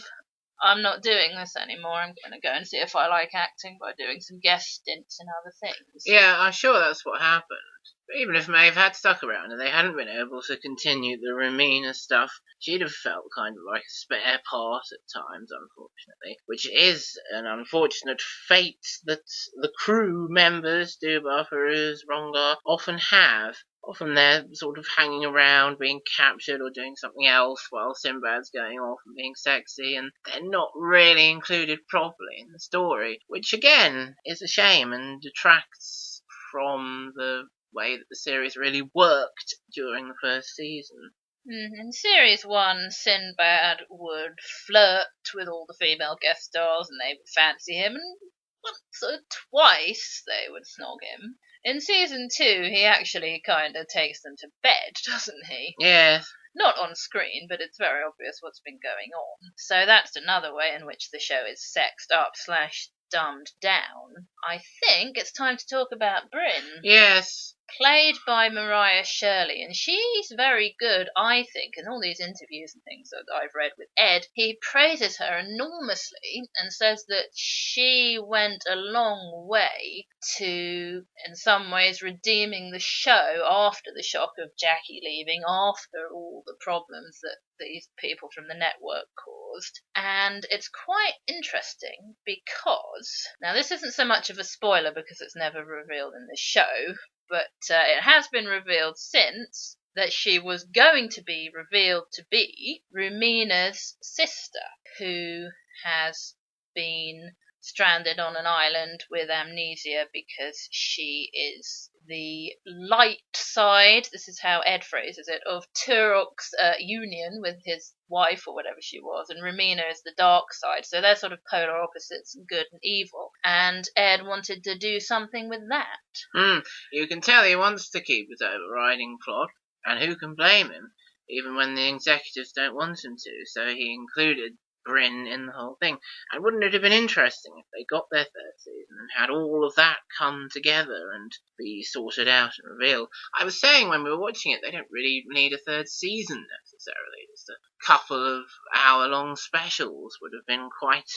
I'm not doing this anymore, I'm going to go and see if I like acting by doing some guest stints and other things. Yeah, I'm sure that's what happened. But even if Maeve had stuck around and they hadn't been able to continue the Romina stuff, she'd have felt kind of like a spare part at times, unfortunately. Which is an unfortunate fate that the crew members, Duba, Peruz, Rongar, often have. Often they're sort of hanging around, being captured or doing something else while Sinbad's going off and being sexy, and they're not really included properly in the story, which again is a shame and detracts from the way that the series really worked during the first season. In Series 1, Sinbad would flirt with all the female guest stars and they would fancy him, and once or twice they would snog him. In Season 2, he actually kind of takes them to bed, doesn't he? Yes. Not on screen, but it's very obvious what's been going on. So that's another way in which the show is sexed up / dumbed down, I think it's time to talk about Bryn. Yes. Played by Mariah Shirley, and she's very good, I think, in all these interviews and things that I've read with Ed. He praises her enormously and says that she went a long way to, in some ways, redeeming the show after the shock of Jackie leaving, after all the problems that these people from the network caused. And it's quite interesting because, now this isn't so much of a spoiler because it's never revealed in the show, but it has been revealed since that she was going to be revealed to be Rumina's sister, who has been stranded on an island with amnesia because she is the light side, this is how Ed phrases it, of Turok's union with his wife or whatever she was, and Rumina is the dark side, so they're sort of polar opposites, good and evil, and Ed wanted to do something with that. You can tell he wants to keep his overriding plot, and who can blame him, even when the executives don't want him to, so he included Bryn in the whole thing. And wouldn't it have been interesting if they got their third season and had all of that come together and be sorted out and revealed? I was saying when we were watching it, they don't really need a third season necessarily. Just a couple of hour-long specials would have been quite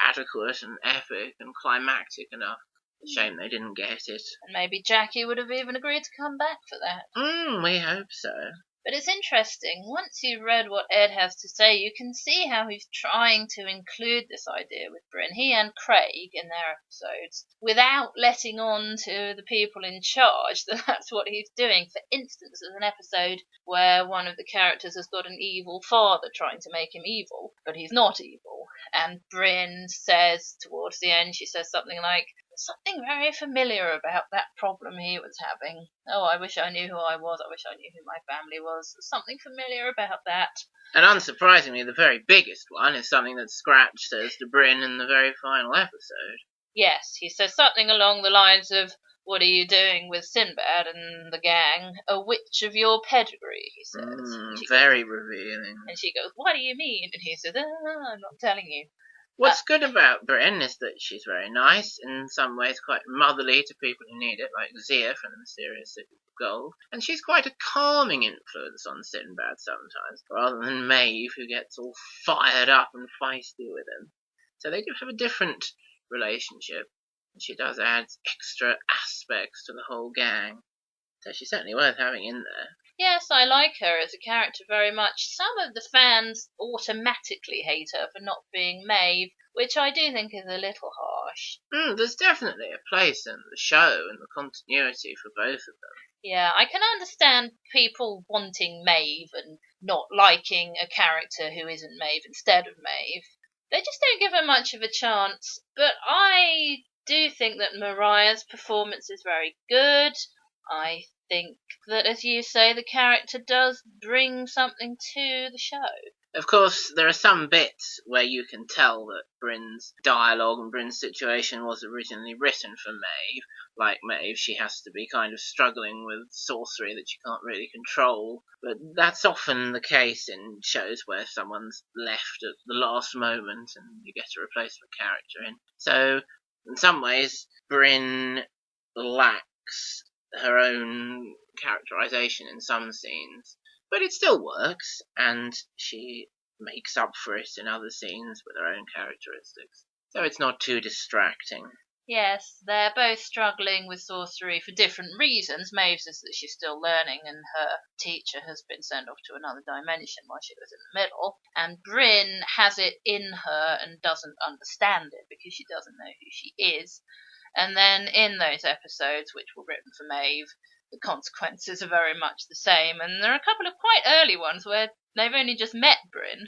adequate and epic and climactic enough. Shame they didn't get it. And maybe Jackie would have even agreed to come back for that. We hope so. But it's interesting, once you've read what Ed has to say, you can see how he's trying to include this idea with Bryn, he and Craig, in their episodes, without letting on to the people in charge that that's what he's doing. For instance, there's an episode where one of the characters has got an evil father trying to make him evil, but he's not evil. And Bryn says, towards the end, she says something like, something very familiar about that problem he was having. Oh, I wish I knew who I was. I wish I knew who my family was. Something familiar about that. And unsurprisingly, the very biggest one is something that Scratch says to Bryn in the very final episode. Yes, he says something along the lines of, what are you doing with Sinbad and the gang? A witch of your pedigree, he says. Very revealing. And she goes, what do you mean? And he says, I'm not telling you. What's good about Bryn is that she's very nice, in some ways quite motherly to people who need it, like Zia from the Mysterious City of Gold. And she's quite a calming influence on Sinbad sometimes, rather than Maeve, who gets all fired up and feisty with him. So they do have a different relationship, and she does add extra aspects to the whole gang. So she's certainly worth having in there. Yes, I like her as a character very much. Some of the fans automatically hate her for not being Maeve, which I do think is a little harsh. There's definitely a place in the show and the continuity for both of them. Yeah, I can understand people wanting Maeve and not liking a character who isn't Maeve instead of Maeve. They just don't give her much of a chance, but I do think that Mariah's performance is very good. I think that, as you say, the character does bring something to the show. Of course, there are some bits where you can tell that Bryn's dialogue and Bryn's situation was originally written for Maeve. Like Maeve, she has to be kind of struggling with sorcery that she can't really control. But that's often the case in shows where someone's left at the last moment and you get a replacement character in. So, in some ways, Bryn lacks her own characterization in some scenes, but it still works, and she makes up for it in other scenes with her own characteristics, so it's not too distracting. Yes, they're both struggling with sorcery for different reasons. Maeve's is that she's still learning and her teacher has been sent off to another dimension while she was in the middle, and Bryn has it in her and doesn't understand it because she doesn't know who she is. And then in those episodes, which were written for Maeve, the consequences are very much the same. And there are a couple of quite early ones where they've only just met Bryn,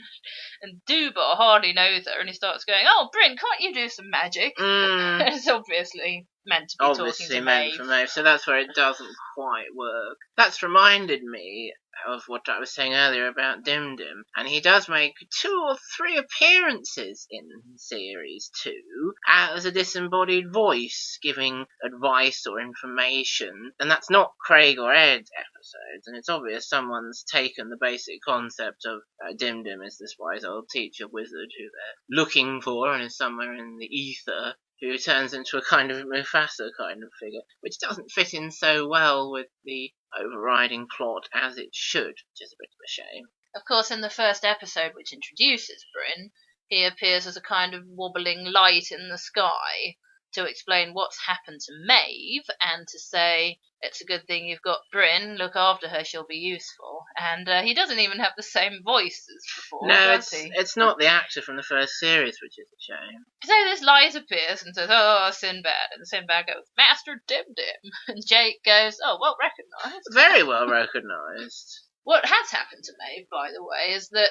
and Dubar hardly knows her, and he starts going, "Oh, Bryn, can't you do some magic?" It's obviously meant to be talking to Maeve. For Maeve, so that's where it doesn't quite work. That's reminded me of what I was saying earlier about Dim Dim, and he does make 2 or 3 appearances in Series 2 as a disembodied voice giving advice or information, and that's not Craig or Ed's episodes, and it's obvious someone's taken the basic concept of Dim Dim is this wise old teacher wizard who they're looking for and is somewhere in the ether, who turns into a kind of Mufasa kind of figure, which doesn't fit in so well with the overriding plot as it should, which is a bit of a shame. Of course, in the first episode, which introduces Bryn, he appears as a kind of wobbling light in the sky to explain what's happened to Maeve and to say, it's a good thing you've got Bryn, look after her, she'll be useful. And he doesn't even have the same voice as before, does he? It's not the actor from the first series, which is a shame. So this light appears and says, oh, Sinbad. And Sinbad goes, Master Dim Dim. And Jake goes, oh, well recognised. Very well recognised. What has happened to Maeve, by the way, is that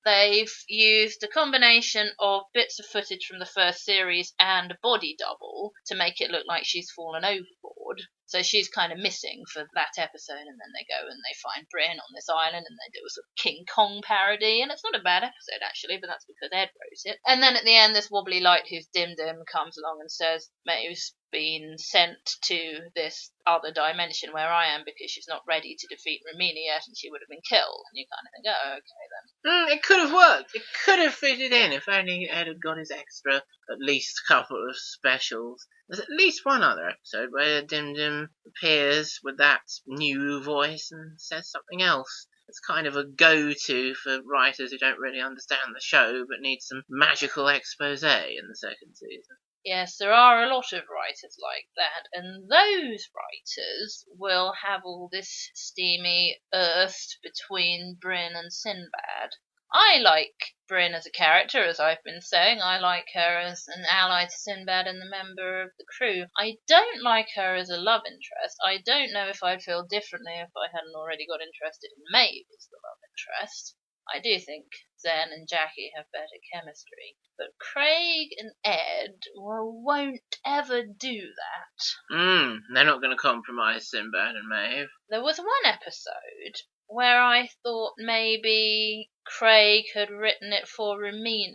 they've used a combination of bits of footage from the first series and a body double to make it look like she's fallen overboard. So she's kind of missing for that episode, and then they go and they find Bryn on this island and they do a sort of King Kong parody, and it's not a bad episode actually, but that's because Ed wrote it. And then at the end, this wobbly light who's Dim Dim comes along and says Maeve's been sent to this other dimension where I am because she's not ready to defeat Romina yet and she would have been killed. And you kind of think, oh, okay then. It could have worked. It could have fitted in if only Ed had got his extra, at least couple of specials. There's at least one other episode where Dim Dim appears with that new voice and says something else. It's kind of a go-to for writers who don't really understand the show but need some magical expose in the second season. Yes, there are a lot of writers like that, and those writers will have all this steamy earth between Bryn and Sinbad. I like Bryn as a character, as I've been saying. I like her as an ally to Sinbad and the member of the crew. I don't like her as a love interest. I don't know if I'd feel differently if I hadn't already got interested in Maeve as the love interest. I do think Zen and Jackie have better chemistry. But Craig and Ed won't ever do that. They're not going to compromise Sinbad and Maeve. There was one episode where I thought maybe Craig had written it for Romina.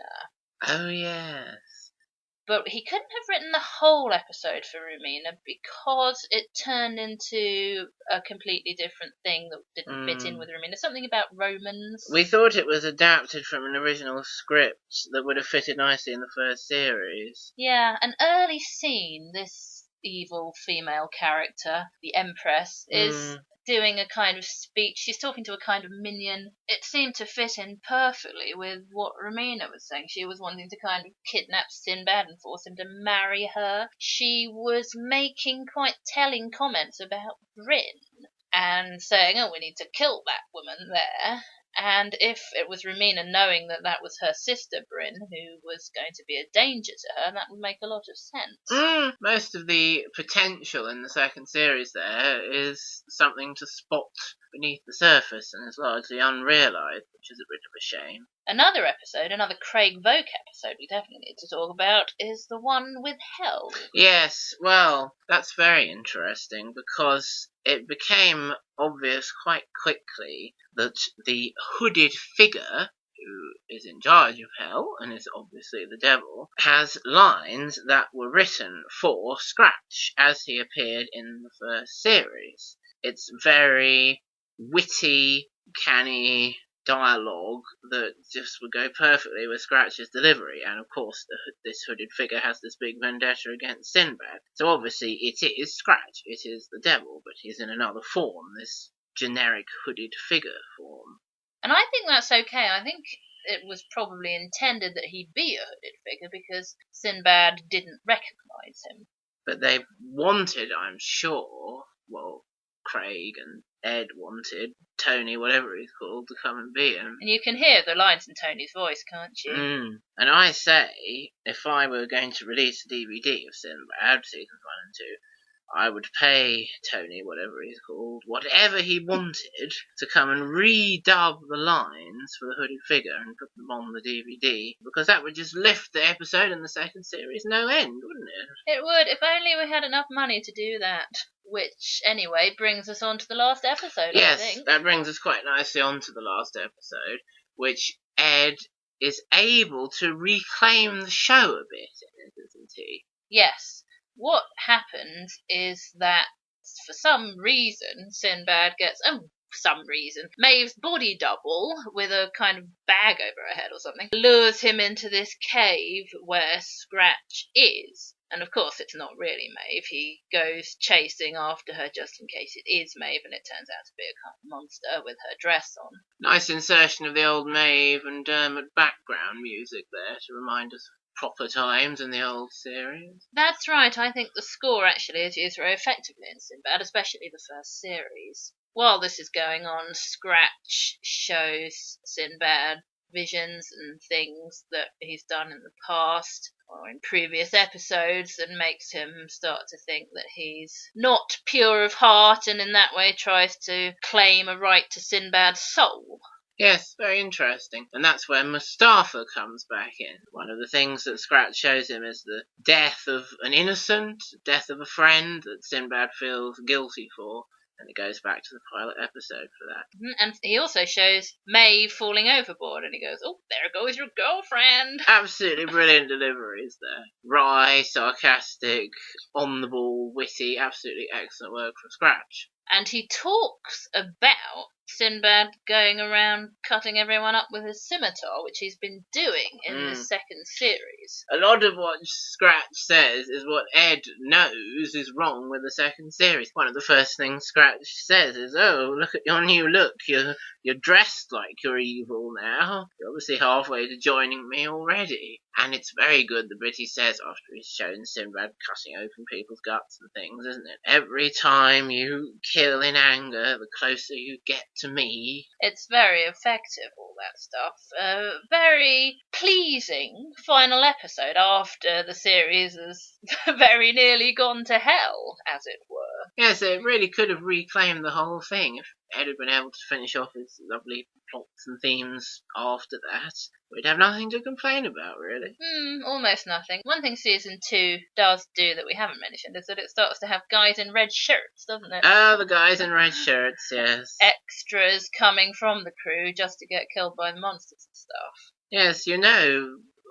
Oh, yes. But he couldn't have written the whole episode for Romina because it turned into a completely different thing that didn't fit in with Romina. Something about Romans. We thought it was adapted from an original script that would have fitted nicely in the first series. Yeah, an early scene, this evil female character, the Empress, is doing a kind of speech. She's talking to a kind of minion. It seemed to fit in perfectly with what Romina was saying. She was wanting to kind of kidnap Sinbad and force him to marry her. She was making quite telling comments about Bryn and saying, oh, we need to kill that woman there. And if it was Romina knowing that that was her sister Bryn who was going to be a danger to her, that would make a lot of sense. Most of the potential in the second series there is something to spot beneath the surface and is largely unrealised, which is a bit of a shame. Another episode, another Craig Voke episode we definitely need to talk about, is the one with Hell. Yes, well, that's very interesting because it became obvious quite quickly that the hooded figure who is in charge of Hell, and is obviously the devil, has lines that were written for Scratch as he appeared in the first series. It's very witty, canny dialogue that just would go perfectly with Scratch's delivery, and of course this hooded figure has this big vendetta against Sinbad. So obviously it is Scratch, it is the devil, but he's in another form, this generic hooded figure form. And I think that's okay. I think it was probably intended that he be a hooded figure because Sinbad didn't recognise him. But they wanted, I'm sure, well, Craig and Ed wanted Tony, whatever he's called, to come and be him. And you can hear the lines in Tony's voice, can't you? And I say, if I were going to release a DVD of Sinbad, seasons 1 and 2, I would pay Tony, whatever he's called, whatever he wanted, to come and redub the lines for the hooded figure and put them on the DVD, because that would just lift the episode in the second series no end, wouldn't it? It would, if only we had enough money to do that. Which, anyway, brings us on to the last episode, yes, I think. That brings us quite nicely on to the last episode, which Ed is able to reclaim the show a bit in it, isn't he? Yes. What happens is that, for some reason, Sinbad gets... Maeve's body double, with a kind of bag over her head or something, lures him into this cave where Scratch is. And of course it's not really Maeve. He goes chasing after her just in case it is Maeve, and it turns out to be a kind of monster with her dress on. Nice insertion of the old Maeve and Dermot background music there to remind us of proper times in the old series. That's right, I think the score actually is used very effectively in Sinbad, especially the first series. While this is going on, Scratch shows Sinbad visions and things that he's done in the past or in previous episodes, and makes him start to think that he's not pure of heart, and in that way tries to claim a right to Sinbad's soul. Yes, very interesting. And that's where Mustafa comes back in. One of the things that Scratch shows him is the death of an innocent, death of a friend that Sinbad feels guilty for. And it goes back to the pilot episode for that. And he also shows Maeve falling overboard, and he goes, "Oh, there goes your girlfriend." Absolutely brilliant deliveries there. Wry, sarcastic, on the ball, witty, absolutely excellent work from Scratch. And he talks about Sinbad going around cutting everyone up with his scimitar, which he's been doing in the second series. A lot of what Scratch says is what Ed knows is wrong with the second series. One of the first things Scratch says is, "Oh, look at your new look. You're dressed like you're evil now. You're obviously halfway to joining me already." And it's very good the bit he says after he's shown Sinbad cutting open people's guts and things, isn't it? "Every time you kill in anger, the closer you get to me." It's very effective, all that stuff. Very pleasing final episode after the series has very nearly gone to hell, as it were. Yes, it really could have reclaimed the whole thing if Ed had been able to finish off his lovely plots and themes after that. We'd have nothing to complain about, really. Almost nothing. One thing season 2 does do that we haven't mentioned is that it starts to have guys in red shirts, doesn't it? Oh, the guys in red shirts, yes. Extras coming from the crew just to get killed by the monsters and stuff. Yes,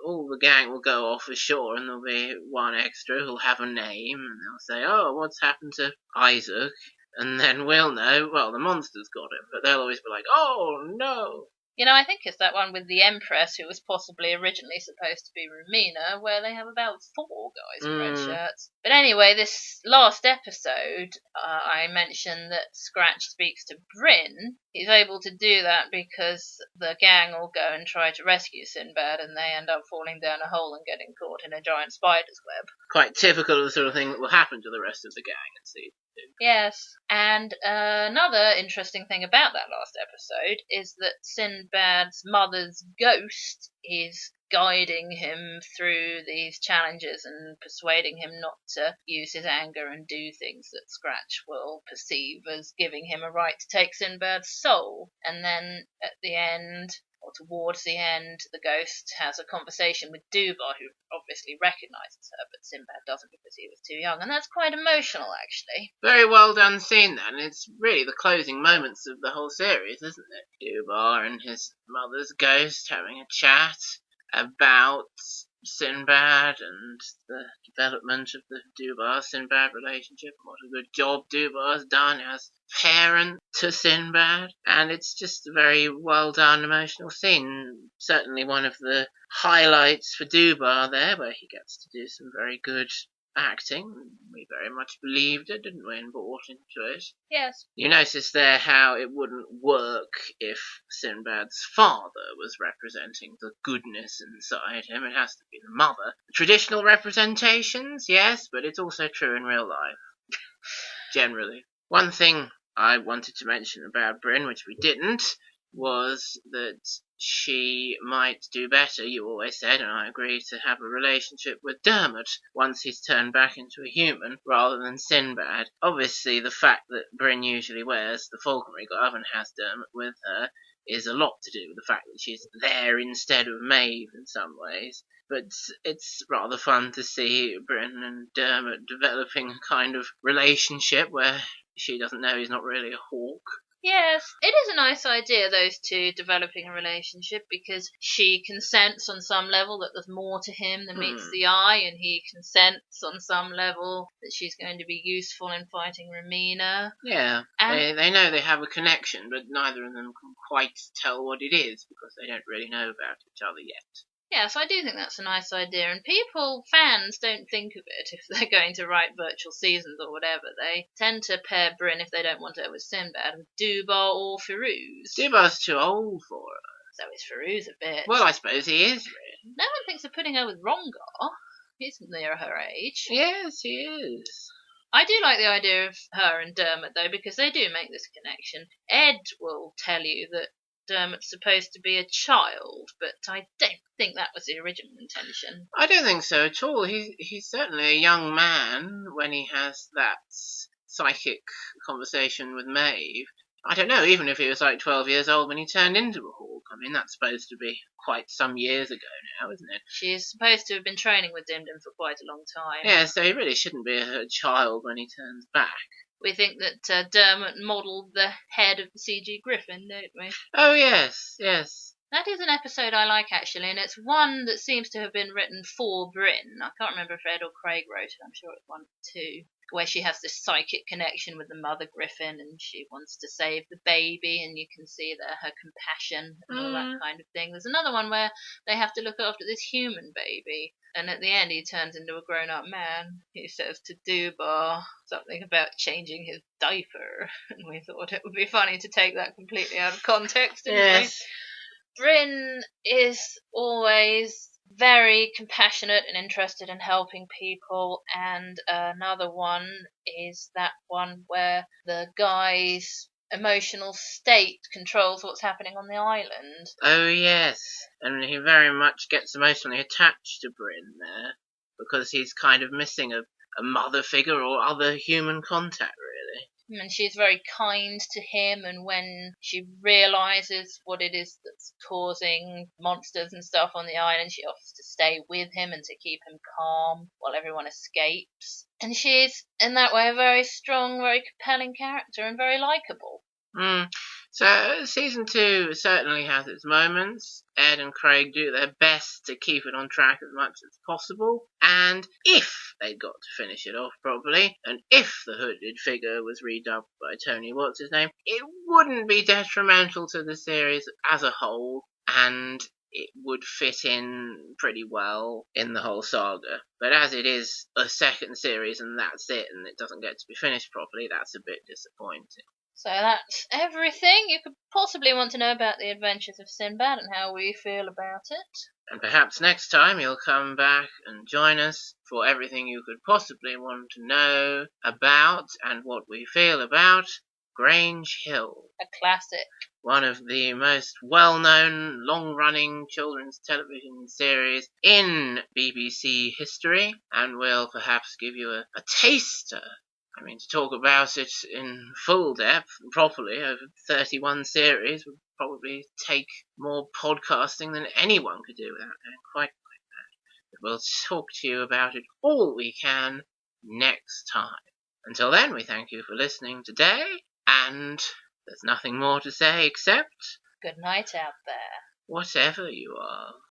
all the gang will go off ashore and there'll be one extra who'll have a name and they'll say, "Oh, what's happened to Isaac?" And then we'll know, well, the monster's got him, but they'll always be like, "Oh, no." I think it's that one with the Empress, who was possibly originally supposed to be Rumina, where they have about 4 guys in red shirts. But anyway, this last episode, I mentioned that Scratch speaks to Bryn. He's able to do that because the gang will go and try to rescue Sinbad, and they end up falling down a hole and getting caught in a giant spider's web. Quite typical of the sort of thing that will happen to the rest of the gang in season 2. Yes, and another interesting thing about that last episode is that Sinbad's mother's ghost is guiding him through these challenges and persuading him not to use his anger and do things that Scratch will perceive as giving him a right to take Sinbad's soul. And then at the end, or towards the end, the ghost has a conversation with Dubar, who obviously recognises her, but Sinbad doesn't because he was too young, and that's quite emotional, actually. Very well done scene, that, and it's really the closing moments of the whole series, isn't it? Dubar and his mother's ghost having a chat about Sinbad and the development of the Dubar-Sinbad relationship. What a good job Dubar's done as parent to Sinbad. And it's just a very well done emotional scene. Certainly one of the highlights for Dubar there, where he gets to do some very good acting. We very much believed it, didn't we, and bought into it. Yes. You notice there how it wouldn't work if Sinbad's father was representing the goodness inside him. It has to be the mother. Traditional representations, yes, but it's also true in real life. Generally. One thing I wanted to mention about Bryn, which we didn't, was that she might do better, you always said, and I agree, to have a relationship with Dermot once he's turned back into a human, rather than Sinbad. Obviously, the fact that Bryn usually wears the falconry glove and has Dermot with her is a lot to do with the fact that she's there instead of Maeve in some ways. But it's rather fun to see Bryn and Dermot developing a kind of relationship where she doesn't know he's not really a hawk. Yes, it is a nice idea, those two developing a relationship, because she can sense on some level that there's more to him than meets the eye, and he can sense on some level that she's going to be useful in fighting Rumina. Yeah, they know they have a connection, but neither of them can quite tell what it is, because they don't really know about each other yet. Yes, I do think that's a nice idea, and fans don't think of it if they're going to write virtual seasons or whatever. They tend to pair Bryn, if they don't want it with Sinbad, with Dubar or Firuz. Dubar's too old for her. So is Firuz a bit. Well, I suppose he is, really. No one thinks of putting her with Rongar. He's near her age. Yes, he is. I do like the idea of her and Dermot, though, because they do make this connection. Ed will tell you that Dermot's supposed to be a child, but I don't think that was the original intention. I don't think so at all. He's certainly a young man when he has that psychic conversation with Maeve. I don't know, even if he was like 12 years old when he turned into a hawk. I mean, that's supposed to be quite some years ago now, isn't it? She's supposed to have been training with Dimdim for quite a long time. Yeah, so he really shouldn't be a child when he turns back. We think that Dermot modelled the head of the CG Griffin, don't we? Oh, yes, yes. That is an episode I like, actually, and it's one that seems to have been written for Bryn. I can't remember if Ed or Craig wrote it. I'm sure it's one or two. Where she has this psychic connection with the mother Griffin, and she wants to save the baby, and you can see there her compassion and all that kind of thing. There's another one where they have to look after this human baby, and at the end he turns into a grown-up man. He says to Dubar something about changing his diaper, and we thought it would be funny to take that completely out of context, didn't we? Bryn is always very compassionate and interested in helping people, and another one is that one where the guy's emotional state controls what's happening on the island. Oh, yes. And he very much gets emotionally attached to Bryn there, because he's kind of missing a mother figure or other human contact, really. And she's very kind to him, and when she realises what it is that's causing monsters and stuff on the island, she offers to stay with him and to keep him calm while everyone escapes. And she's, in that way, a very strong, very compelling character and very likeable. So season 2 certainly has its moments. Ed and Craig do their best to keep it on track as much as possible. And if they got to finish it off properly, and if the hooded figure was redubbed by Tony What's-His-Name, it wouldn't be detrimental to the series as a whole, and it would fit in pretty well in the whole saga. But as it is a second series and that's it, and it doesn't get to be finished properly, that's a bit disappointing. So that's everything you could possibly want to know about the Adventures of Sinbad and how we feel about it. And perhaps next time you'll come back and join us for everything you could possibly want to know about and what we feel about Grange Hill. A classic. One of the most well-known, long-running children's television series in BBC history, and we'll perhaps give you a taster. I mean, to talk about it in full depth and properly over 31 series would probably take more podcasting than anyone could do without going quite like that. But we'll talk to you about it all we can next time. Until then, we thank you for listening today, and there's nothing more to say except... Good night out there. Whatever you are.